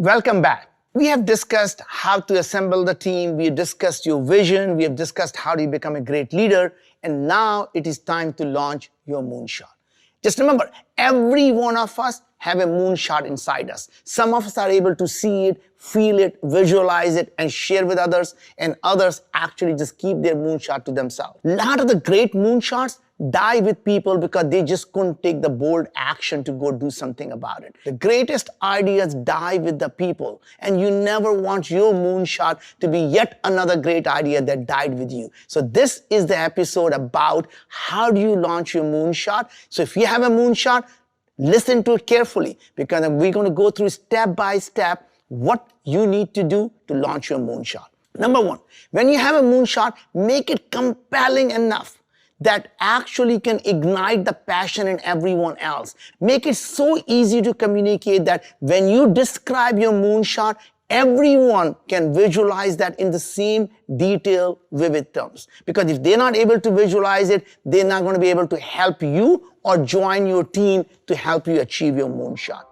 Welcome back. We have discussed how to assemble the team, we have discussed your vision, we have discussed how do you become a great leader, and now it is time to launch your moonshot. Just remember, every one of us have a moonshot inside us. Some of us are able to see it, feel it, visualize it, and share with others, and others actually just keep their moonshot to themselves. A lot of the great moonshots die with people because they just couldn't take the bold action to go do something about it. The greatest ideas die with the people, and you never want your moonshot to be yet another great idea that died with you. So this is the episode about how do you launch your moonshot. So if you have a moonshot, listen to it carefully because we're going to go through step by step what you need to do to launch your moonshot. Number one, when you have a moonshot, make it compelling enough that actually can ignite the passion in everyone else. Make it so easy to communicate that when you describe your moonshot, everyone can visualize that in the same detailed, vivid terms. Because if they're not able to visualize it, they're not going to be able to help you or join your team to help you achieve your moonshot.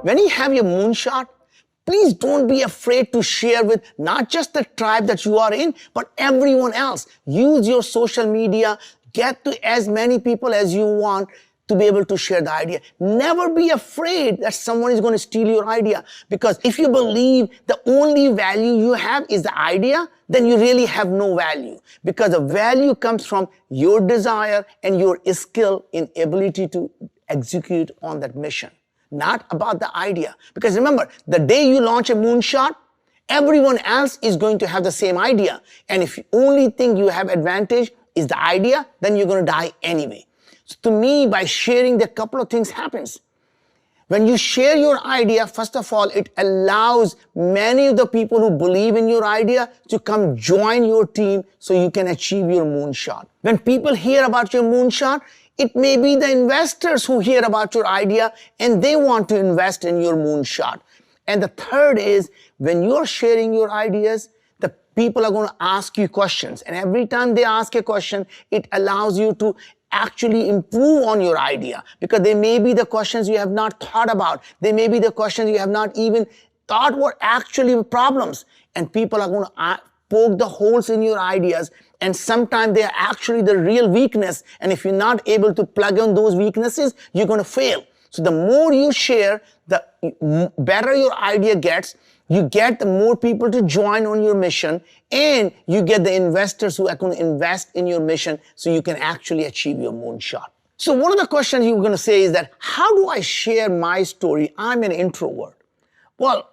When you have your moonshot, please don't be afraid to share with not just the tribe that you are in, but everyone else. Use your social media, get to as many people as you want to be able to share the idea. Never be afraid that someone is going to steal your idea. Because if you believe the only value you have is the idea, then you really have no value. Because the value comes from your desire and your skill in ability to execute on that mission. Not about the idea. Because remember, the day you launch a moonshot, everyone else is going to have the same idea. And if you only think you have advantage is the idea, then you're going to die anyway. So to me, by sharing, the couple of things happens. When you share your idea, first of all, it allows many of the people who believe in your idea to come join your team so you can achieve your moonshot. When people hear about your moonshot, it may be the investors who hear about your idea and they want to invest in your moonshot. And the third is when you're sharing your ideas, the people are going to ask you questions. And every time they ask a question, it allows you to actually improve on your idea because they may be the questions you have not thought about. They may be the questions you have not even thought were actually problems. And people are going to poke the holes in your ideas, and sometimes they are actually the real weakness. And if you're not able to plug in those weaknesses, you're going to fail. So the more you share, the better your idea gets. You get the more people to join on your mission, and you get the investors who are going to invest in your mission so you can actually achieve your moonshot. So one of the questions you're going to say is that, how do I share my story? I'm an introvert. Well,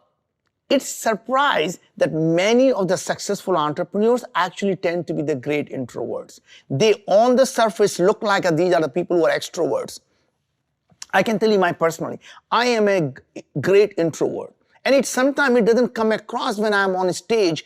it's surprised that many of the successful entrepreneurs actually tend to be the great introverts. They on the surface look like these are the people who are extroverts. I can tell you personally, I am a great introvert. And sometimes it doesn't come across when I'm on stage.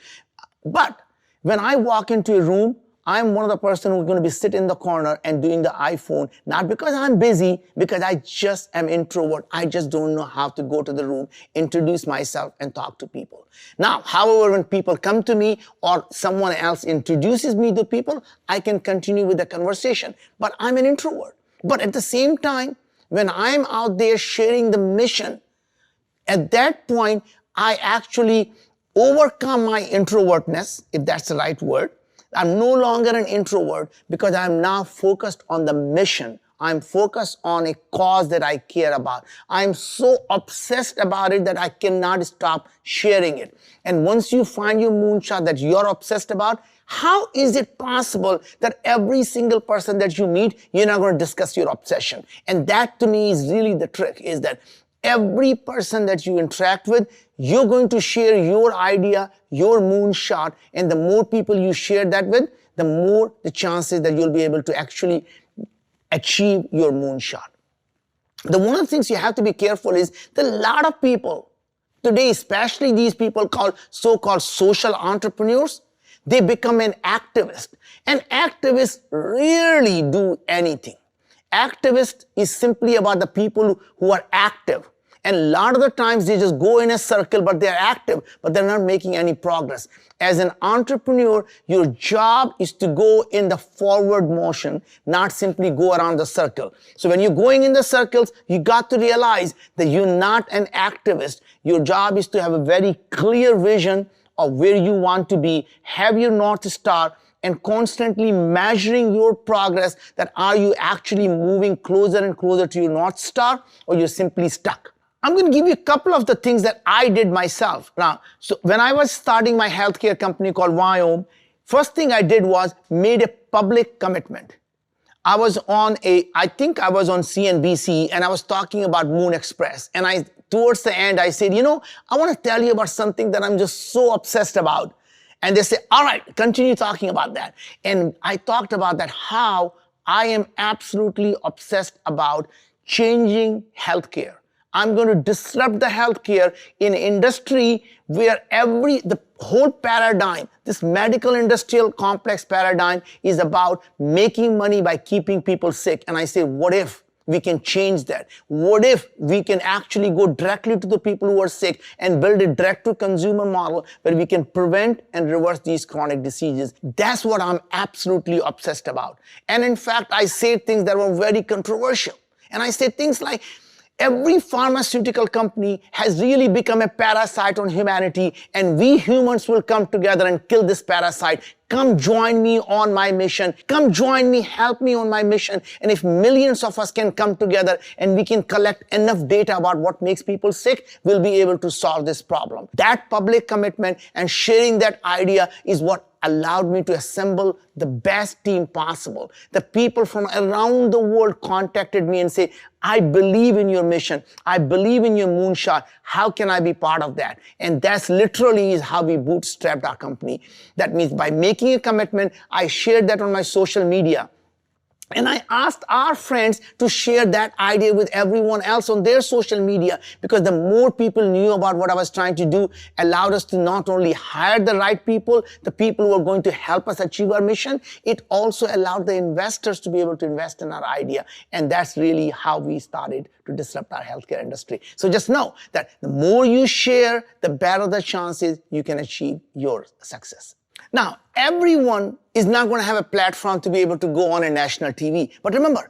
But when I walk into a room, I'm one of the person who's going to be sitting in the corner and doing the iPhone, not because I'm busy, because I just am introvert. I just don't know how to go to the room, introduce myself, and talk to people. Now, however, when people come to me or someone else introduces me to people, I can continue with the conversation. But I'm an introvert. But at the same time, when I'm out there sharing the mission, at that point, I actually overcome my introvertness, if that's the right word. I'm no longer an introvert because I'm now focused on the mission. I'm focused on a cause that I care about. I'm so obsessed about it that I cannot stop sharing it. And once you find your moonshot that you're obsessed about, how is it possible that every single person that you meet, you're not going to discuss your obsession? And that to me is really the trick, is that every person that you interact with, you're going to share your idea, your moonshot, and the more people you share that with, the more the chances that you'll be able to actually achieve your moonshot. One of the things you have to be careful is that a lot of people today, especially these people called so-called social entrepreneurs, they become an activist. And activists rarely do anything. Activist is simply about the people who are active. And a lot of the times they just go in a circle, but they're active, but they're not making any progress. As an entrepreneur, your job is to go in the forward motion, not simply go around the circle. So when you're going in the circles, you got to realize that you're not an activist. Your job is to have a very clear vision of where you want to be, have your North Star, and constantly measuring your progress, that are you actually moving closer and closer to your North Star, or you're simply stuck. I'm going to give you a couple of the things that I did myself. Now, so when I was starting my healthcare company called Wyome, first thing I did was made a public commitment. I was on CNBC, and I was talking about Moon Express. And towards the end, I said, I want to tell you about something that I'm just so obsessed about. And they say, all right, continue talking about that. And I talked about that, how I am absolutely obsessed about changing healthcare. I'm going to disrupt the healthcare in an industry where the whole paradigm, this medical industrial complex paradigm, is about making money by keeping people sick. And I say, what if we can change that? What if we can actually go directly to the people who are sick and build a direct-to-consumer model where we can prevent and reverse these chronic diseases? That's what I'm absolutely obsessed about. And in fact, I say things that were very controversial. And I say things like, every pharmaceutical company has really become a parasite on humanity, and we humans will come together and kill this parasite. Come join me on my mission. Come join me, help me on my mission. And if millions of us can come together and we can collect enough data about what makes people sick, we'll be able to solve this problem. That public commitment and sharing that idea is what allowed me to assemble the best team possible. The people from around the world contacted me and said, I believe in your mission. I believe in your moonshot. How can I be part of that? And that's literally is how we bootstrapped our company. That means by making a commitment, I shared that on my social media. And I asked our friends to share that idea with everyone else on their social media, because the more people knew about what I was trying to do, allowed us to not only hire the right people, the people who are going to help us achieve our mission, it also allowed the investors to be able to invest in our idea. And that's really how we started to disrupt our healthcare industry. So just know that the more you share, the better the chances you can achieve your success. Now, everyone is not going to have a platform to be able to go on a national TV. But remember,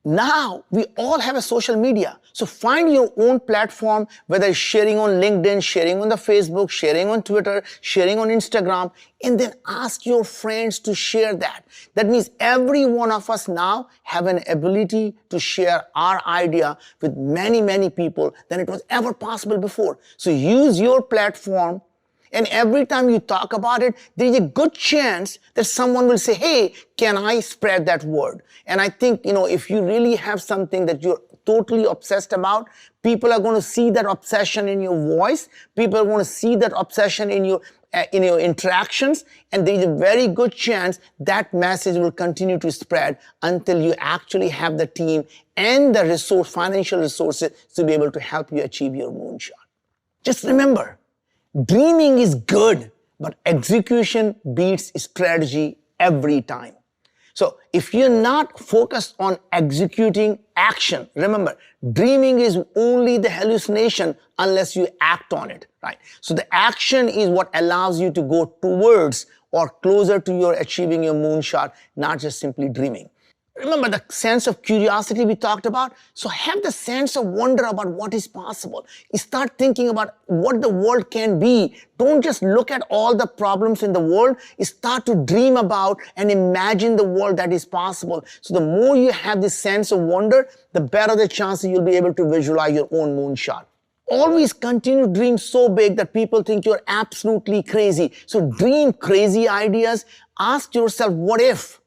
now we all have a social media. So find your own platform, whether it's sharing on LinkedIn, sharing on the Facebook, sharing on Twitter, sharing on Instagram, and then ask your friends to share that. That means every one of us now have an ability to share our idea with many, many people than it was ever possible before. So use your platform. And every time you talk about it, there's a good chance that someone will say, hey, can I spread that word? And I think, if you really have something that you're totally obsessed about, people are going to see that obsession in your voice. People are going to see that obsession in your interactions. And there's a very good chance that message will continue to spread until you actually have the team and the financial resources to be able to help you achieve your moonshot. Just remember, dreaming is good, but execution beats strategy every time. So if you're not focused on executing action, remember, dreaming is only the hallucination unless you act on it, right? So the action is what allows you to go towards or closer to your achieving your moonshot, not just simply dreaming. Remember the sense of curiosity we talked about? So have the sense of wonder about what is possible. You start thinking about what the world can be. Don't just look at all the problems in the world. You start to dream about and imagine the world that is possible. So the more you have this sense of wonder, the better the chances you'll be able to visualize your own moonshot. Always continue to dream so big that people think you're absolutely crazy. So dream crazy ideas. Ask yourself, what if?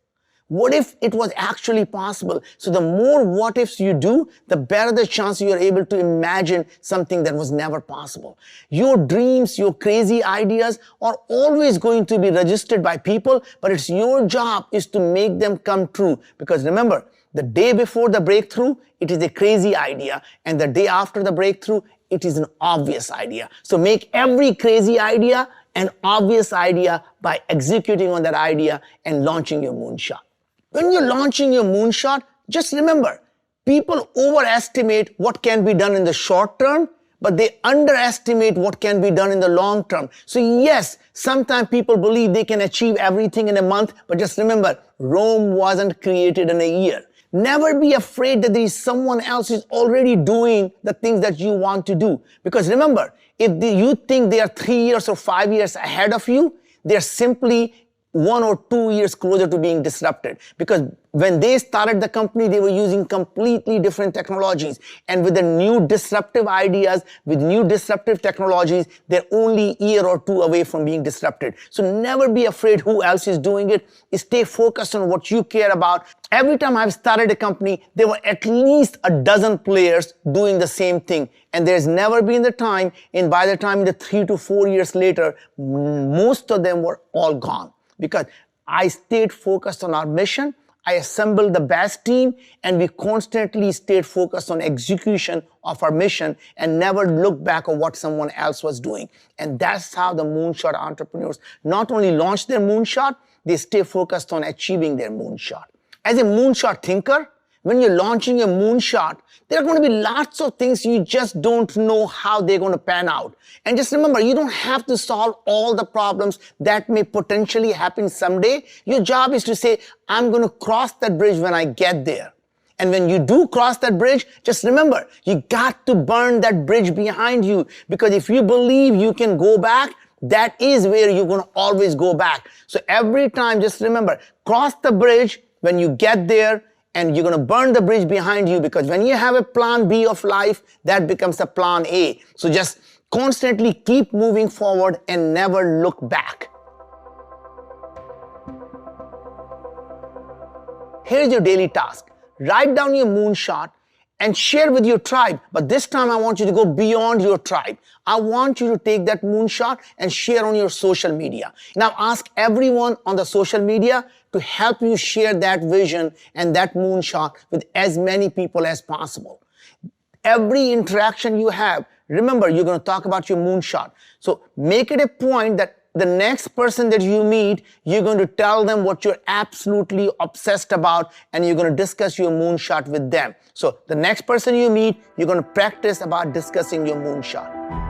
What if it was actually possible? So the more what ifs you do, the better the chance you are able to imagine something that was never possible. Your dreams, your crazy ideas are always going to be registered by people, but it's your job is to make them come true. Because remember, the day before the breakthrough, it is a crazy idea. And the day after the breakthrough, it is an obvious idea. So make every crazy idea an obvious idea by executing on that idea and launching your moonshot. When you're launching your moonshot, just remember, People overestimate what can be done in the short term, but they underestimate what can be done in the long term. So yes, sometimes people believe they can achieve everything in a month, but just remember, Rome wasn't created in a year. Never be afraid that there is someone else who's already doing the things that you want to do. Because remember, if you think they are 3 years or 5 years ahead of you, they're simply 1 or 2 years closer to being disrupted. Because when they started the company, they were using completely different technologies. And with the new disruptive ideas, with new disruptive technologies, they're only a year or two away from being disrupted. So never be afraid who else is doing it. Stay focused on what you care about. Every time I've started a company, there were at least a dozen players doing the same thing. And there's never been the time, and by the time 3 to 4 years later, most of them were all gone. Because I stayed focused on our mission, I assembled the best team, and we constantly stayed focused on execution of our mission and never looked back at what someone else was doing. And that's how the Moonshot entrepreneurs not only launched their moonshot, they stay focused on achieving their moonshot. As a moonshot thinker, when you're launching a moonshot, there are going to be lots of things you just don't know how they're going to pan out. And just remember, you don't have to solve all the problems that may potentially happen someday. Your job is to say, I'm going to cross that bridge when I get there. And when you do cross that bridge, just remember, you got to burn that bridge behind you. Because if you believe you can go back, that is where you're going to always go back. So every time, just remember, cross the bridge when you get there, and you're going to burn the bridge behind you, because when you have a plan B of life, that becomes a plan A. So just constantly keep moving forward and never look back. Here's your daily task. Write down your moonshot and share with your tribe. But this time I want you to go beyond your tribe. I want you to take that moonshot and share on your social media. Now ask everyone on the social media to help you share that vision and that moonshot with as many people as possible. Every interaction you have, remember, you're going to talk about your moonshot. So make it a point that the next person that you meet, you're going to tell them what you're absolutely obsessed about, and you're going to discuss your moonshot with them. So the next person you meet, you're going to practice about discussing your moonshot.